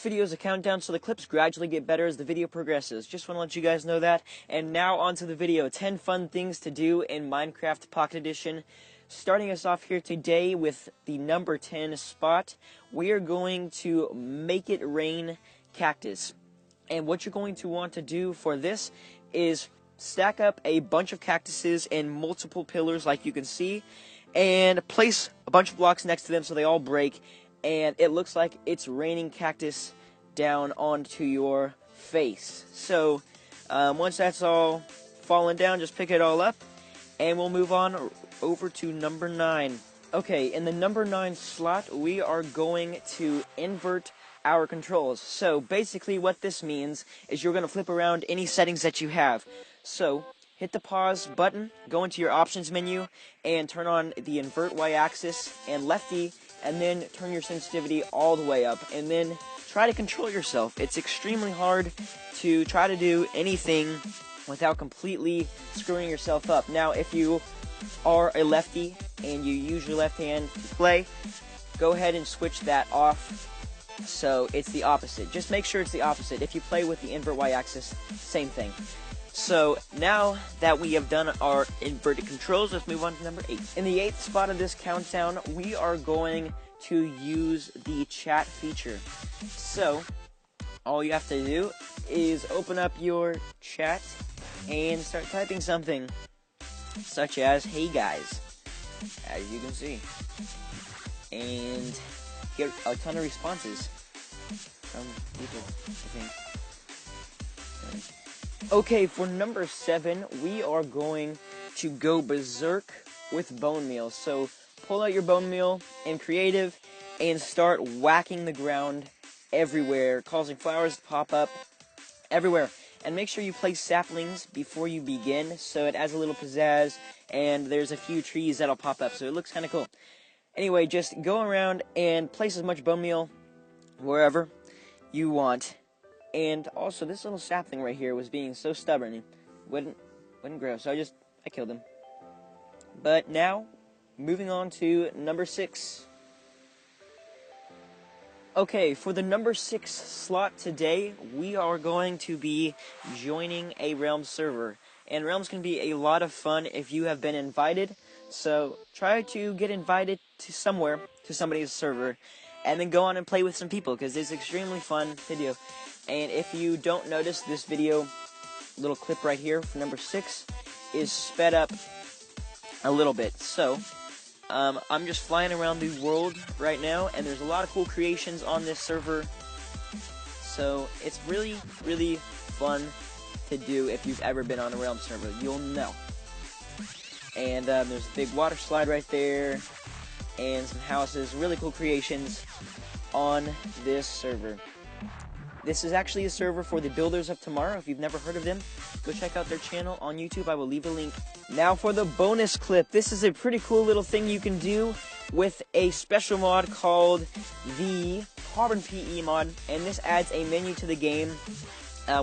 video is a countdown, so the clips gradually get better as the video progresses. Just want to let you guys know that. And now onto the video. 10 fun things to do in Minecraft Pocket Edition. Starting us off here today with the number 10 spot, we are going to make it rain cactus. And what you're going to want to do for this is stack up a bunch of cactuses in multiple pillars like you can see, and place a bunch of blocks next to them so they all break, and it looks like it's raining cactus down onto your face. So once that's all fallen down, just pick it all up, and we'll move on over to number 9. Okay, in the number 9 slot, we are going to invert our controls. So basically what this means is you're going to flip around any settings that you have. So hit the pause button, go into your options menu, and turn on the invert y-axis and lefty, and then turn your sensitivity all the way up, and then try to control yourself. It's extremely hard to try to do anything without completely screwing yourself up. Now, if you are a lefty and you use your left hand to play, go ahead and switch that off so it's the opposite. Just make sure it's the opposite. If you play with the invert y-axis, same thing. So now that we have done our inverted controls, let's move on to number 8. In the 8th spot of this countdown, we are going to use the chat feature. So all you have to do is open up your chat and start typing something, such as "Hey guys," as you can see, and get a ton of responses from people, I think. Okay, for number 7, we are going to go berserk with bone meal. So pull out your bone meal in creative and start whacking the ground everywhere, causing flowers to pop up everywhere. And make sure you place saplings before you begin, so it adds a little pizzazz, and there's a few trees that'll pop up, so it looks kind of cool. Anyway, just go around and place as much bone meal wherever you want. And also, this little sapling right here was being so stubborn, he wouldn't grow, so I killed him. But now, moving on to number 6. Okay, for the number 6 slot today, we are going to be joining a Realms server. And Realms can be a lot of fun if you have been invited, so try to get invited to somewhere, to somebody's server, and then go on and play with some people, because it's extremely fun to do. And if you don't notice, this video, little clip right here for number 6, is sped up a little bit. So I'm just flying around the world right now, and there's a lot of cool creations on this server. So it's really, really fun to do if you've ever been on a Realm server. You'll know. And there's a big water slide right there, and some houses, really cool creations on this server. This is actually a server for the Builders of Tomorrow. If you've never heard of them, go check out their channel on YouTube. I will leave a link. Now for the bonus clip. This is a pretty cool little thing you can do with a special mod called the Carbon PE mod, and this adds a menu to the game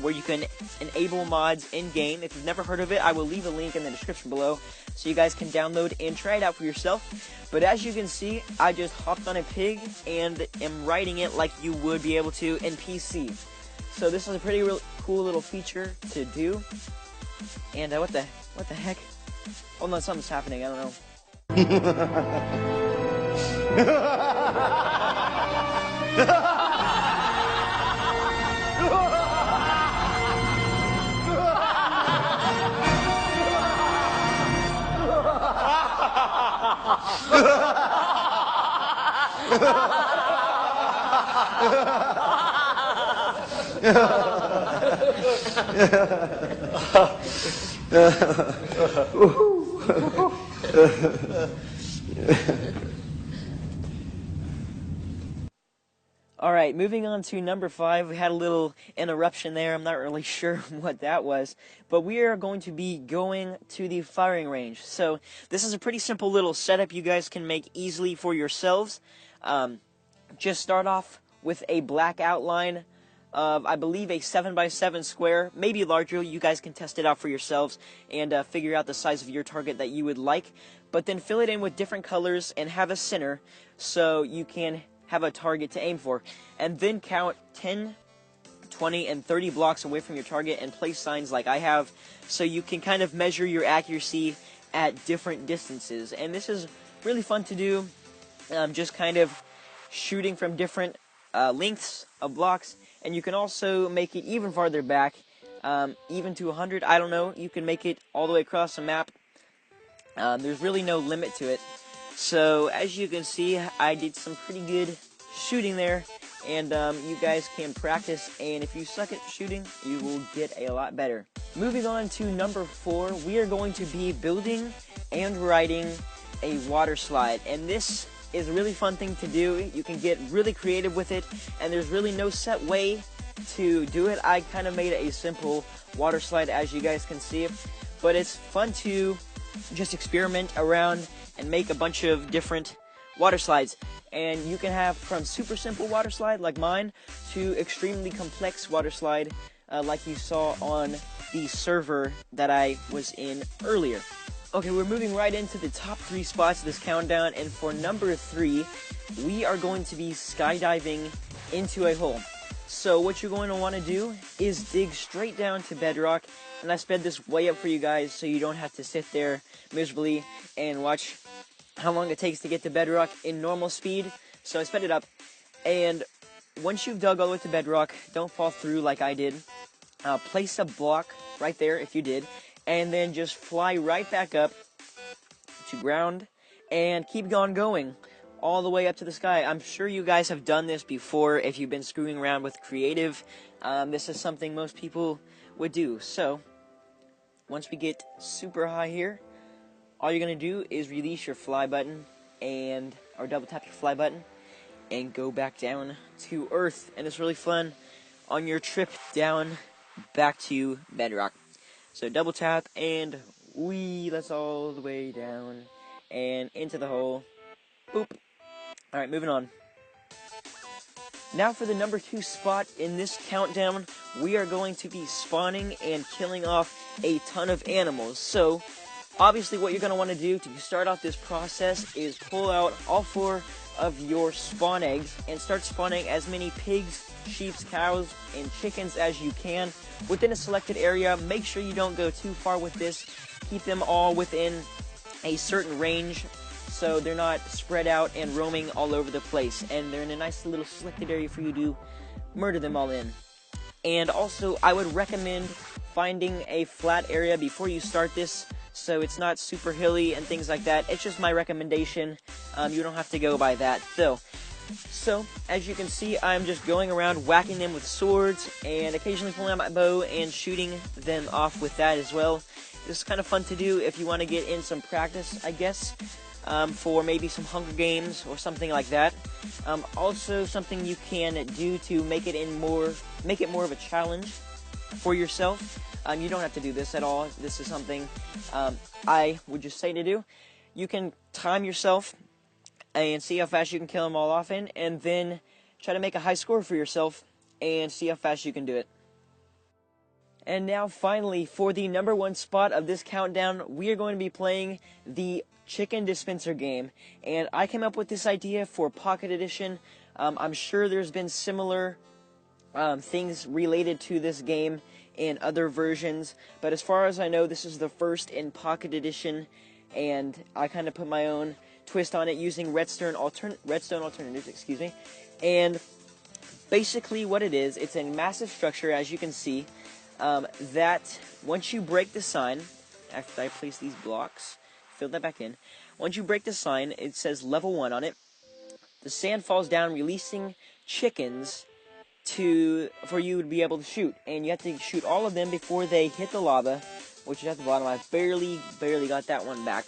where you can enable mods in-game. If you've never heard of it, I will leave a link in the description below so you guys can download and try it out for yourself. But as you can see, I just hopped on a pig and am riding it like you would be able to in PC. So this is a pretty cool little feature to do. And what the heck? Oh no, something's happening, I don't know. Alright, moving on to number 5. We had a little interruption there. I'm not really sure what that was. But we are going to be going to the firing range. So this is a pretty simple little setup you guys can make easily for yourselves. Just start off with a black outline of, I believe, a 7x7 square, maybe larger. You guys can test it out for yourselves and figure out the size of your target that you would like. But then fill it in with different colors and have a center so you can have a target to aim for, and then count 10, 20, and 30 blocks away from your target and place signs like I have, so you can kind of measure your accuracy at different distances. And this is really fun to do, just kind of shooting from different lengths of blocks, and you can also make it even farther back, even to 100, I don't know, you can make it all the way across the map. There's really no limit to it. So as you can see, I did some pretty good shooting there, and you guys can practice, and if you suck at shooting, you will get a lot better. Moving on to number 4, we are going to be building and riding a water slide, and this is a really fun thing to do. You can get really creative with it, and there's really no set way to do it. I kind of made a simple water slide, as you guys can see, but it's fun to just experiment around and make a bunch of different water slides. And you can have from super simple water slide like mine to extremely complex water slide like you saw on the server that I was in earlier. Okay, we're moving right into the top 3 spots of this countdown, and for number 3, we are going to be skydiving into a hole. So what you're going to want to do is dig straight down to bedrock, and I sped this way up for you guys so you don't have to sit there miserably and watch how long it takes to get to bedrock in normal speed. So I sped it up, and once you've dug all the way to bedrock, don't fall through like I did. Place a block right there if you did, and then just fly right back up to ground and keep on going all the way up to the sky. I'm sure you guys have done this before if you've been screwing around with creative. This is something most people would do. So once we get super high here, all you're going to do is release your fly button or double tap your fly button and go back down to Earth. And it's really fun on your trip down back to bedrock. So double tap and that's all the way down and into the hole. Boop. Alright, moving on. Now for the number 2 spot in this countdown, we are going to be spawning and killing off a ton of animals. So obviously what you're going to want to do to start off this process is pull out all 4 of your spawn eggs and start spawning as many pigs, sheep, cows, and chickens as you can within a selected area. Make sure you don't go too far with this. Keep them all within a certain range so they're not spread out and roaming all over the place, and they're in a nice little selected area for you to murder them all in. And also, I would recommend finding a flat area before you start this, so it's not super hilly and things like that. It's just my recommendation. You don't have to go by that, though. So, as you can see, I'm just going around whacking them with swords and occasionally pulling out my bow and shooting them off with that as well. This is kind of fun to do if you want to get in some practice, I guess, for maybe some Hunger Games or something like that. Also, something you can do to make it more of a challenge for yourself. You don't have to do this at all. This is something I would just say to do. You can time yourself and see how fast you can kill them all off in, and then try to make a high score for yourself and see how fast you can do it. And now finally, for the number 1 spot of this countdown, we are going to be playing the Chicken Dispenser game, and I came up with this idea for Pocket Edition. I'm sure there's been similar things related to this game in other versions, but as far as I know, this is the first in Pocket Edition, and I kind of put my own twist on it using Redstone alternatives, and basically what it is, it's a massive structure, as you can see, that once you break the sign, after I place these blocks, fill that back in, once you break the sign, it says level 1 on it, the sand falls down, releasing chickens for you to be able to shoot, and you have to shoot all of them before they hit the lava, which is at the bottom. I barely got that one back.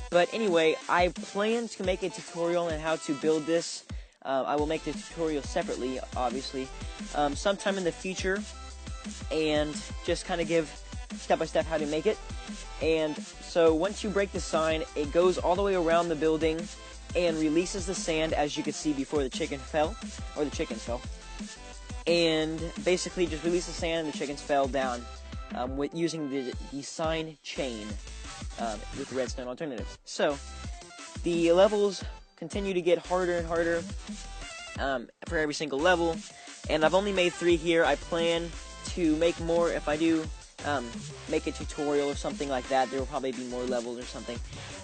But anyway, I plan to make a tutorial on how to build this. I will make the tutorial separately, obviously, sometime in the future, and just kind of give step-by-step how to make it. And so once you break the sign, it goes all the way around the building and releases the sand, as you could see before the chickens fell. And basically just release the sand and the chickens fell down with using the sign chain with redstone alternatives. So the levels continue to get harder and harder for every single level. And I've only made 3 here. I plan to make more if I do make a tutorial or something like that. There will probably be more levels or something.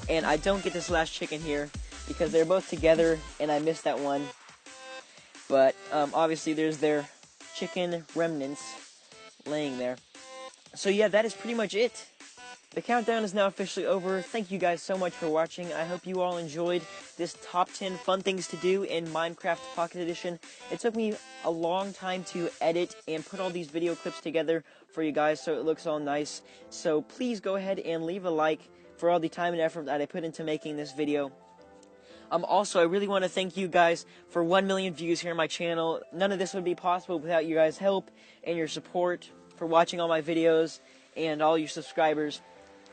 And I don't get this last chicken here because they're both together and I missed that one. But obviously there's their chicken remnants laying there. So yeah, that is pretty much it. The countdown is now officially over. Thank you guys so much for watching. I hope you all enjoyed this top 10 fun things to do in Minecraft Pocket Edition. It took me a long time to edit and put all these video clips together for you guys so it looks all nice. So please go ahead and leave a like for all the time and effort that I put into making this video. Also, I really want to thank you guys for 1 million views here on my channel. None of this would be possible without you guys' help and your support for watching all my videos and all your subscribers.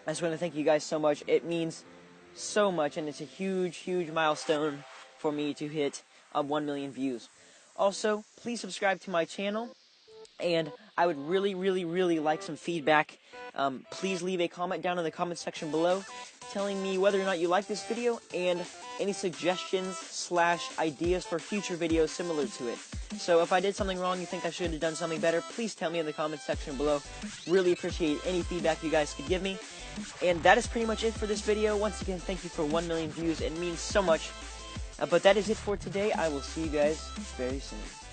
I just want to thank you guys so much. It means so much, and it's a huge, huge milestone for me to hit 1 million views. Also, please subscribe to my channel, and I would really, really, really like some feedback. Please leave a comment down in the comment section below telling me whether or not you like this video and any suggestions / ideas for future videos similar to it. So if I did something wrong, you think I should have done something better, please tell me in the comment section below. Really appreciate any feedback you guys could give me. And that is pretty much it for this video. Once again, thank you for 1 million views. It means so much. But that is it for today. I will see you guys very soon.